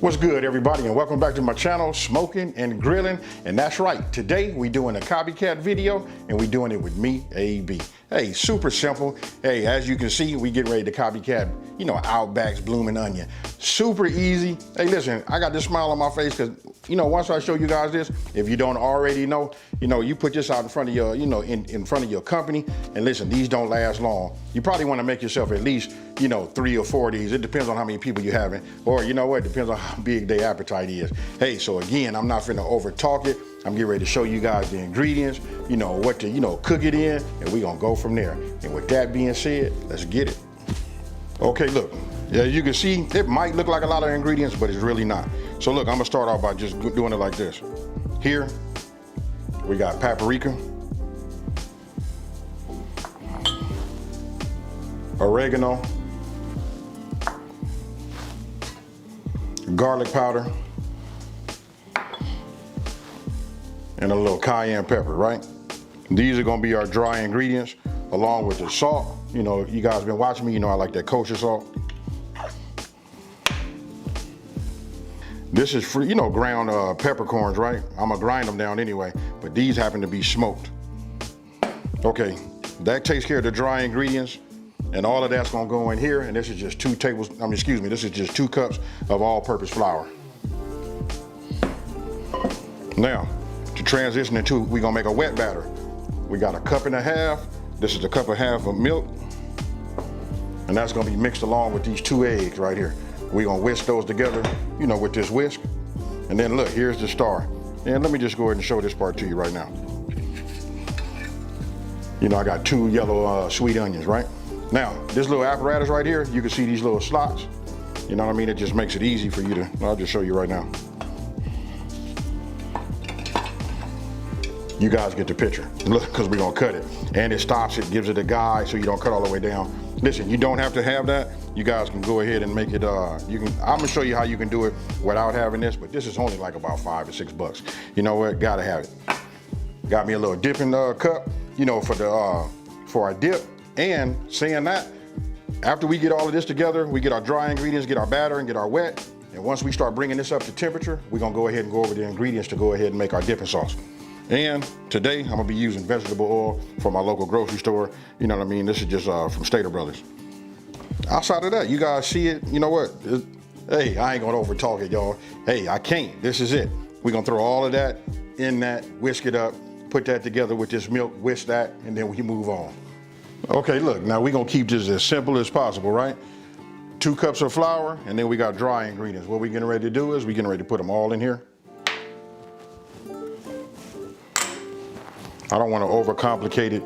What's good, everybody, and welcome back to my channel, Smoking and Grilling. And that's right, today we doing a copycat video, and we doing it with me, AB. Hey, super simple. Hey, as you can see, we getting ready to copycat, Outback's Blooming Onion. Super easy. Hey, listen, I got this smile on my face because, once I show you guys this, if you don't already know, you put this out in front of your, in front of your company, and listen, these don't last long. You probably want to make yourself at least, 3 or 4 of these. It depends on how many people you having, or you know what, it depends on how big their appetite is. Hey, so again, I'm not finna over talk it. I'm getting ready to show you guys the ingredients, what to, cook it in, and we gonna go from there. And with that being said, let's get it. Okay, look, as you can see, it might look like a lot of ingredients, but it's really not. So look, I'm gonna start off by just doing it like this. Here, we got paprika, oregano, garlic powder, and a little cayenne pepper, right? These are gonna be our dry ingredients along with the salt. You guys been watching me, I like that kosher salt. This is free, ground peppercorns, right? I'm gonna grind them down anyway, but these happen to be smoked. Okay, that takes care of the dry ingredients, and all of that's gonna go in here, and this is just this is just 2 cups of all-purpose flour. Now, to transition into, we're gonna make a wet batter. We got 1.5 cups. This is 1.5 cups of milk, and that's gonna be mixed along with these 2 eggs right here. We're gonna whisk those together, with this whisk. And then look, here's the star. And let me just go ahead and show this part to you right now. I got 2 yellow sweet onions, right? Now, this little apparatus right here, you can see these little slots. You know what I mean? It just makes it easy for you to, I'll just show you right now. You guys get the picture. Look, because we're gonna cut it. And it stops it, gives it a guide so you don't cut all the way down. Listen, you don't have to have that. You guys can go ahead and make it, I'm gonna show you how you can do it without having this, but this is only like about $5 or $6. You know what, gotta have it. Got me a little dipping cup, for our dip. And saying that, after we get all of this together, we get our dry ingredients, get our batter, and get our wet. And once we start bringing this up to temperature, we're gonna go ahead and go over the ingredients to go ahead and make our dipping sauce. And today, I'm gonna be using vegetable oil from my local grocery store. You know what I mean? This is just from Stater Brothers. Outside of that, you guys see it, you know what? Hey, I ain't gonna over talk it, y'all. Hey, I can't, this is it. We're gonna throw all of that in that, whisk it up, put that together with this milk, whisk that, and then we move on. Okay, look, now we're gonna keep this as simple as possible, right? 2 cups of flour, and then we got dry ingredients. What we're getting ready to do is we're getting ready to put them all in here. I don't want to overcomplicate it.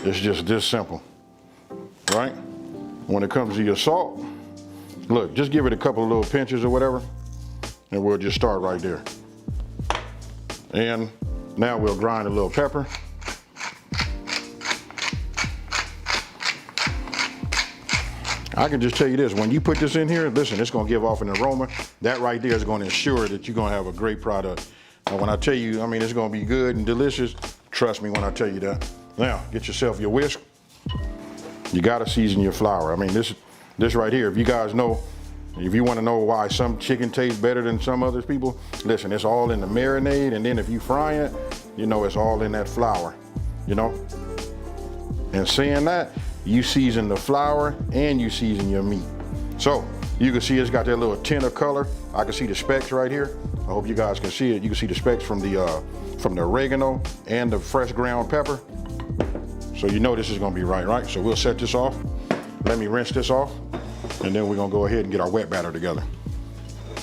It's just this simple, right? When it comes to your salt, look, just give it a couple of little pinches or whatever, and we'll just start right there. And now we'll grind a little pepper. I can just tell you this, when you put this in here, listen, it's gonna give off an aroma. That right there is gonna ensure that you're gonna have a great product. And when I tell you, it's gonna be good and delicious, trust me when I tell you that. Now, get yourself your whisk. You gotta season your flour. This right here, if you guys know, if you wanna know why some chicken tastes better than some other people, listen, it's all in the marinade, and then if you fry it, it's all in that flour, And saying that, you season the flour and you season your meat. So, you can see it's got that little tint of color. I can see the specks right here. I hope you guys can see it. You can see the specks from the oregano and the fresh ground pepper. So this is gonna be right? So we'll set this off. Let me rinse this off, and then we're gonna go ahead and get our wet batter together.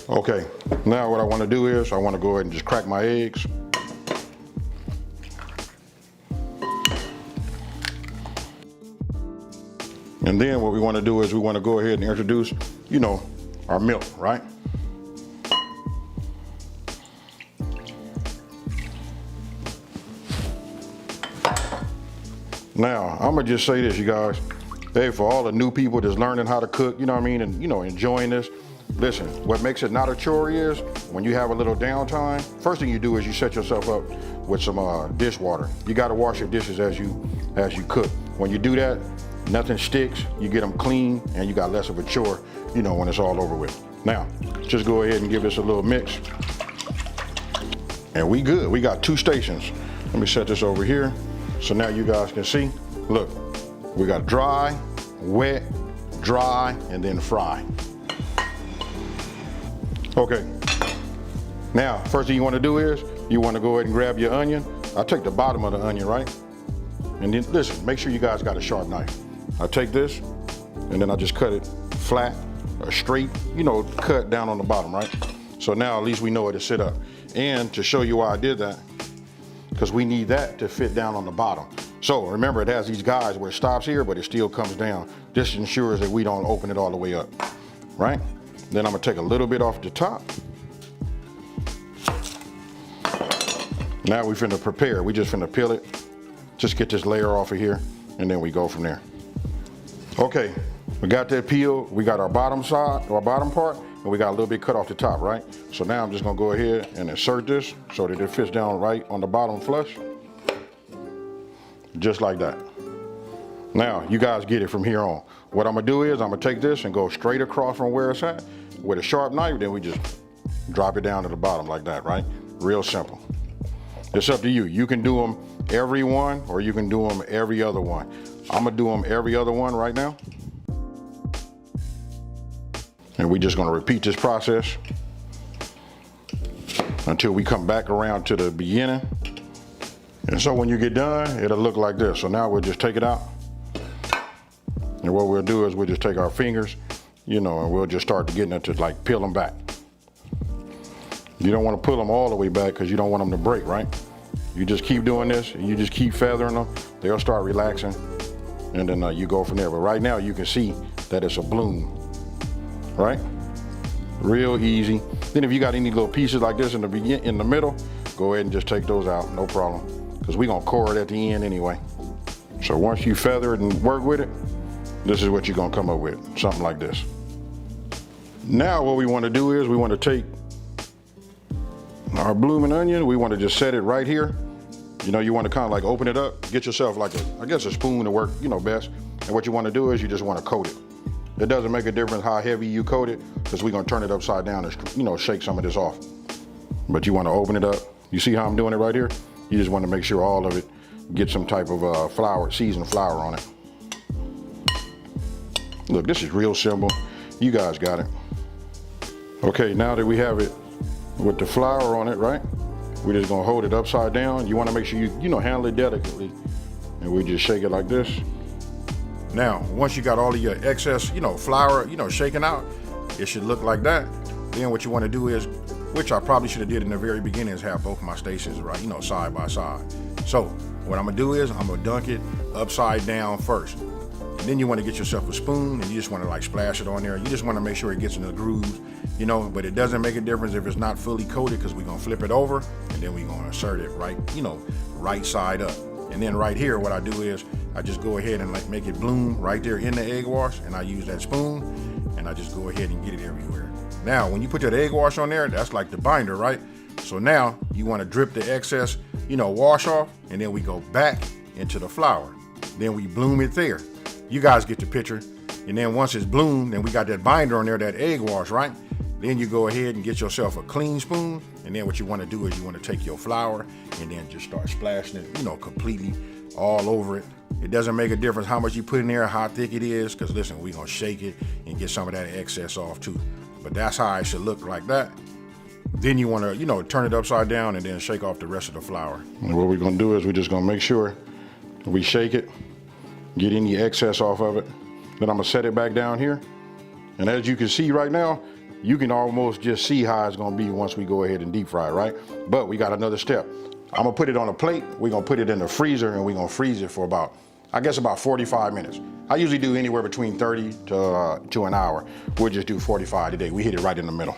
Okay, now what I wanna do is I wanna go ahead and just crack my eggs. And then what we wanna do is we wanna go ahead and introduce, our milk, right? Now, I'm gonna just say this, you guys. Hey, for all the new people that's learning how to cook, and enjoying this, listen, what makes it not a chore is when you have a little downtime, first thing you do is you set yourself up with some dishwater. You gotta wash your dishes as you cook. When you do that, nothing sticks, you get them clean, and you got less of a chore, when it's all over with. Now, just go ahead and give this a little mix. And we good, we got 2 stations. Let me set this over here. So now you guys can see, look, we got dry, wet, dry, and then fry. Okay, now, first thing you wanna do is, you wanna go ahead and grab your onion. I take the bottom of the onion, right? And then, listen, make sure you guys got a sharp knife. I take this, and then I just cut it flat, or straight, you know, cut down on the bottom, right? So now at least we know where to sit up. And to show you why I did that, because we need that to fit down on the bottom. So remember, it has these guys where it stops here, but it still comes down. This ensures that we don't open it all the way up, right? Then I'm gonna take a little bit off the top. Now we finna prepare. We just finna peel it. Just get this layer off of here, and then we go from there. Okay, we got that peeled. We got our bottom side, our bottom part, and we got a little bit cut off the top, right? So now I'm just gonna go ahead and insert this so that it fits down right on the bottom flush. Just like that. Now, you guys get it from here on. What I'm gonna do is I'm gonna take this and go straight across from where it's at with a sharp knife, then we just drop it down to the bottom like that, right? Real simple. It's up to you. You can do them every one, or you can do them every other one. I'm gonna do them every other one right now. And we're just gonna repeat this process until we come back around to the beginning. And so when you get done, it'll look like this. So now we'll just take it out. And what we'll do is we'll just take our fingers, you know, and we'll just start getting it to like peel them back. You don't want to pull them all the way back because you don't want them to break, right? You just keep doing this and you just keep feathering them. They'll start relaxing, and then you go from there. But right now you can see that it's a bloom, right? Real easy. Then if you got any little pieces like this in the middle, go ahead and just take those out, no problem. Because we're gonna core it at the end anyway. So once you feather it and work with it, this is what you're gonna come up with, something like this. Now what we wanna do is we wanna take our blooming onion, we wanna just set it right here. You know, you wanna kinda like open it up, get yourself like I guess a spoon to work, you know, best. And what you wanna do is you just wanna coat it. It doesn't make a difference how heavy you coat it, because we're gonna turn it upside down and, you know, shake some of this off. But you wanna open it up. You see how I'm doing it right here? You just wanna make sure all of it get some type of flour, seasoned flour on it. Look, this is real simple. You guys got it. Okay, now that we have it with the flour on it, right? We're just gonna hold it upside down. You wanna make sure you know, handle it delicately. And we just shake it like this. Now, once you got all of your excess, you know, flour, you know, shaken out, it should look like that. Then what you wanna do is, which I probably should have did in the very beginning, is have both my stations, right, you know, side by side. So what I'm gonna do is I'm gonna dunk it upside down first. And then you wanna get yourself a spoon and you just wanna like splash it on there. You just wanna make sure it gets in the grooves, you know, but it doesn't make a difference if it's not fully coated, because we're gonna flip it over and then we're gonna insert it right, you know, right side up. And then right here, what I do is I just go ahead and like make it bloom right there in the egg wash, and I use that spoon and I just go ahead and get it everywhere. Now, when you put that egg wash on there, that's like the binder, right? So now you want to drip the excess, you know, wash off, and then we go back into the flour. Then we bloom it there. You guys get the picture. And then once it's bloomed, then we got that binder on there, that egg wash, right? Then you go ahead and get yourself a clean spoon. And then what you want to do is you want to take your flour and then just start splashing it, you know, completely all over it. It doesn't make a difference how much you put in there, how thick it is, because listen, we're going to shake it and get some of that excess off too. But that's how it should look, like that. Then you want to, you know, turn it upside down and then shake off the rest of the flour. And what we're going to do is we're just going to make sure we shake it, get any excess off of it. Then I'm going to set it back down here. And as you can see right now, you can almost just see how it's going to be once we go ahead and deep fry it, right? But we got another step. I'm going to put it on a plate. We're going to put it in the freezer, and we're going to freeze it for about, I guess, about 45 minutes. I usually do anywhere between 30 to an hour. We'll just do 45 today. We hit it right in the middle.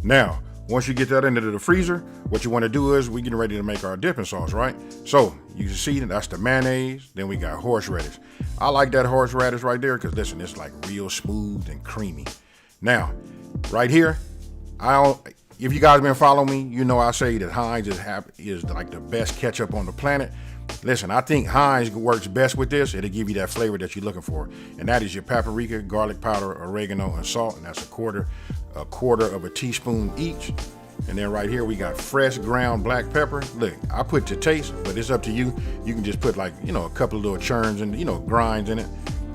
Now, once you get that into the freezer, what you want to do is we're getting ready to make our dipping sauce, right? So you can see that's the mayonnaise. Then we got horseradish. I like that horseradish right there because listen, it's like real smooth and creamy. Now, right here, if you guys been following me, you know I say that Heinz is like the best ketchup on the planet. listen, I think Heinz works best with this. It'll give you that flavor that you're looking for. And that is your paprika, garlic powder, oregano, and salt. And that's a quarter of a teaspoon each. And then right here, we got fresh ground black pepper. Look, I put to taste, but it's up to you. You can just put like, a couple of little churns and, grinds in it.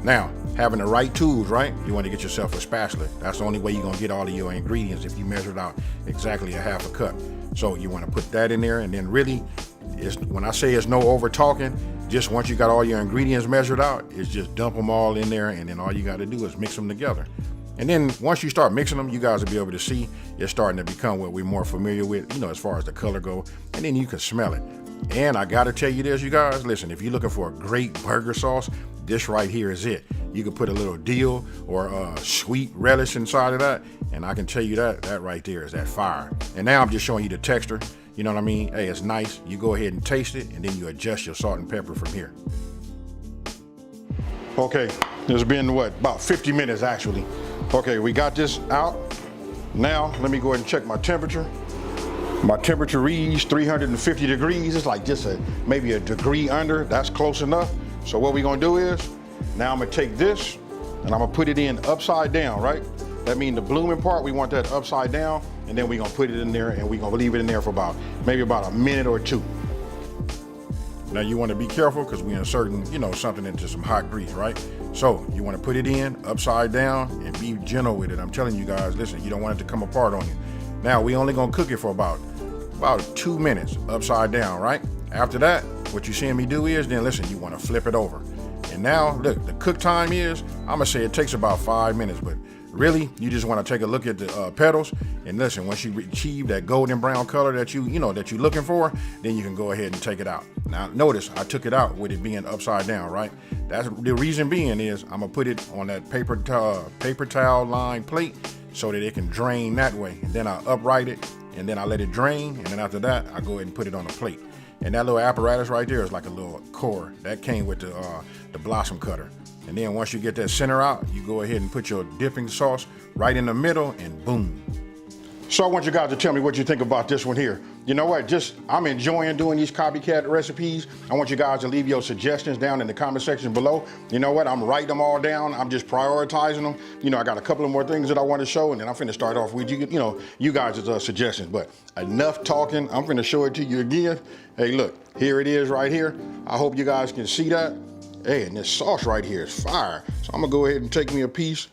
Now, having the right tools, right? You want to get yourself a spatula. That's the only way you're going to get all of your ingredients if you measure it out exactly a half a cup. So you want to put that in there, and then really, when I say it's no over talking, just once you got all your ingredients measured out, it's just dump them all in there, and then all you got to do is mix them together. And then once you start mixing them, you guys will be able to see it's starting to become what we're more familiar with, as far as the color go, and then you can smell it. And I got to tell you this, you guys, listen, if you're looking for a great burger sauce, this right here is it. You can put a little dill or sweet relish inside of that, and I can tell you that right there is that fire. And now I'm just showing you the texture, you know what I mean? Hey, it's nice. You go ahead and taste it, and then you adjust your salt and pepper from here. Okay, it's been about 50 minutes actually. Okay, we got this out. Now, let me go ahead and check my temperature. My temperature reads 350 degrees. It's like just maybe a degree under. That's close enough. So what we're gonna do is, now I'm gonna take this and I'm gonna put it in upside down, right? That means the blooming part, we want that upside down, and then we're gonna put it in there and we're gonna leave it in there for maybe about a minute or two. Now you wanna be careful because we're inserting, something into some hot grease, right? So you wanna put it in upside down and be gentle with it. I'm telling you guys, listen, you don't want it to come apart on you. Now we only gonna cook it for about 2 minutes upside down, right? After that, what you're seeing me do is, then listen, you wanna flip it over. And now, look, the cook time is, I'm gonna say it takes about 5 minutes, but really, you just wanna take a look at the petals, and listen, once you achieve that golden brown color that you're looking for, then you can go ahead and take it out. Now, notice I took it out with it being upside down, right? That's the reason being is, I'm gonna put it on that paper towel lined plate so that it can drain that way. And then I upright it, and then I let it drain, and then after that, I go ahead and put it on the plate. And that little apparatus right there is like a little core. That came with the blossom cutter. And then once you get that center out, you go ahead and put your dipping sauce right in the middle, and boom. So I want you guys to tell me what you think about this one here. You know what, I'm enjoying doing these copycat recipes. I want you guys to leave your suggestions down in the comment section below. You know what, I'm writing them all down. I'm just prioritizing them. I got a couple of more things that I want to show, and then I'm finna start off with you guys' suggestions. But enough talking, I'm finna show it to you again. Hey, look, here it is right here. I hope you guys can see that. Hey, and this sauce right here is fire. So I'm gonna go ahead and take me a piece.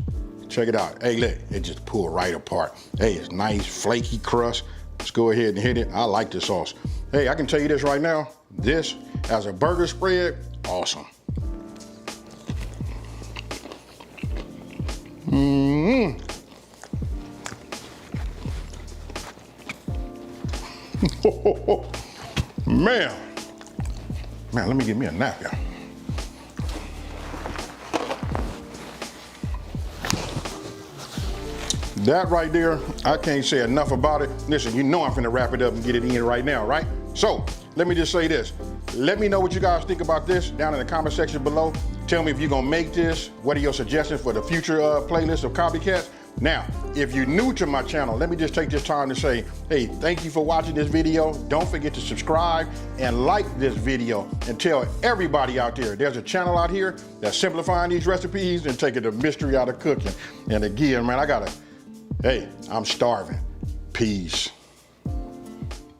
Check it out. Hey, look, it just pulled right apart. Hey, it's nice, flaky crust. Let's go ahead and hit it. I like this sauce. Hey, I can tell you this right now. This, as a burger spread, awesome. Man, let me get me a napkin. That right there, I can't say enough about it. Listen, I'm finna wrap it up and get it in right now, right? So, let me just say this. Let me know what you guys think about this down in the comment section below. Tell me if you're gonna make this. What are your suggestions for the future playlist of copycats? Now, if you're new to my channel, let me just take this time to say, hey, thank you for watching this video. Don't forget to subscribe and like this video, and tell everybody out there, there's a channel out here that's simplifying these recipes and taking the mystery out of cooking. And again, man, hey, I'm starving. Peace.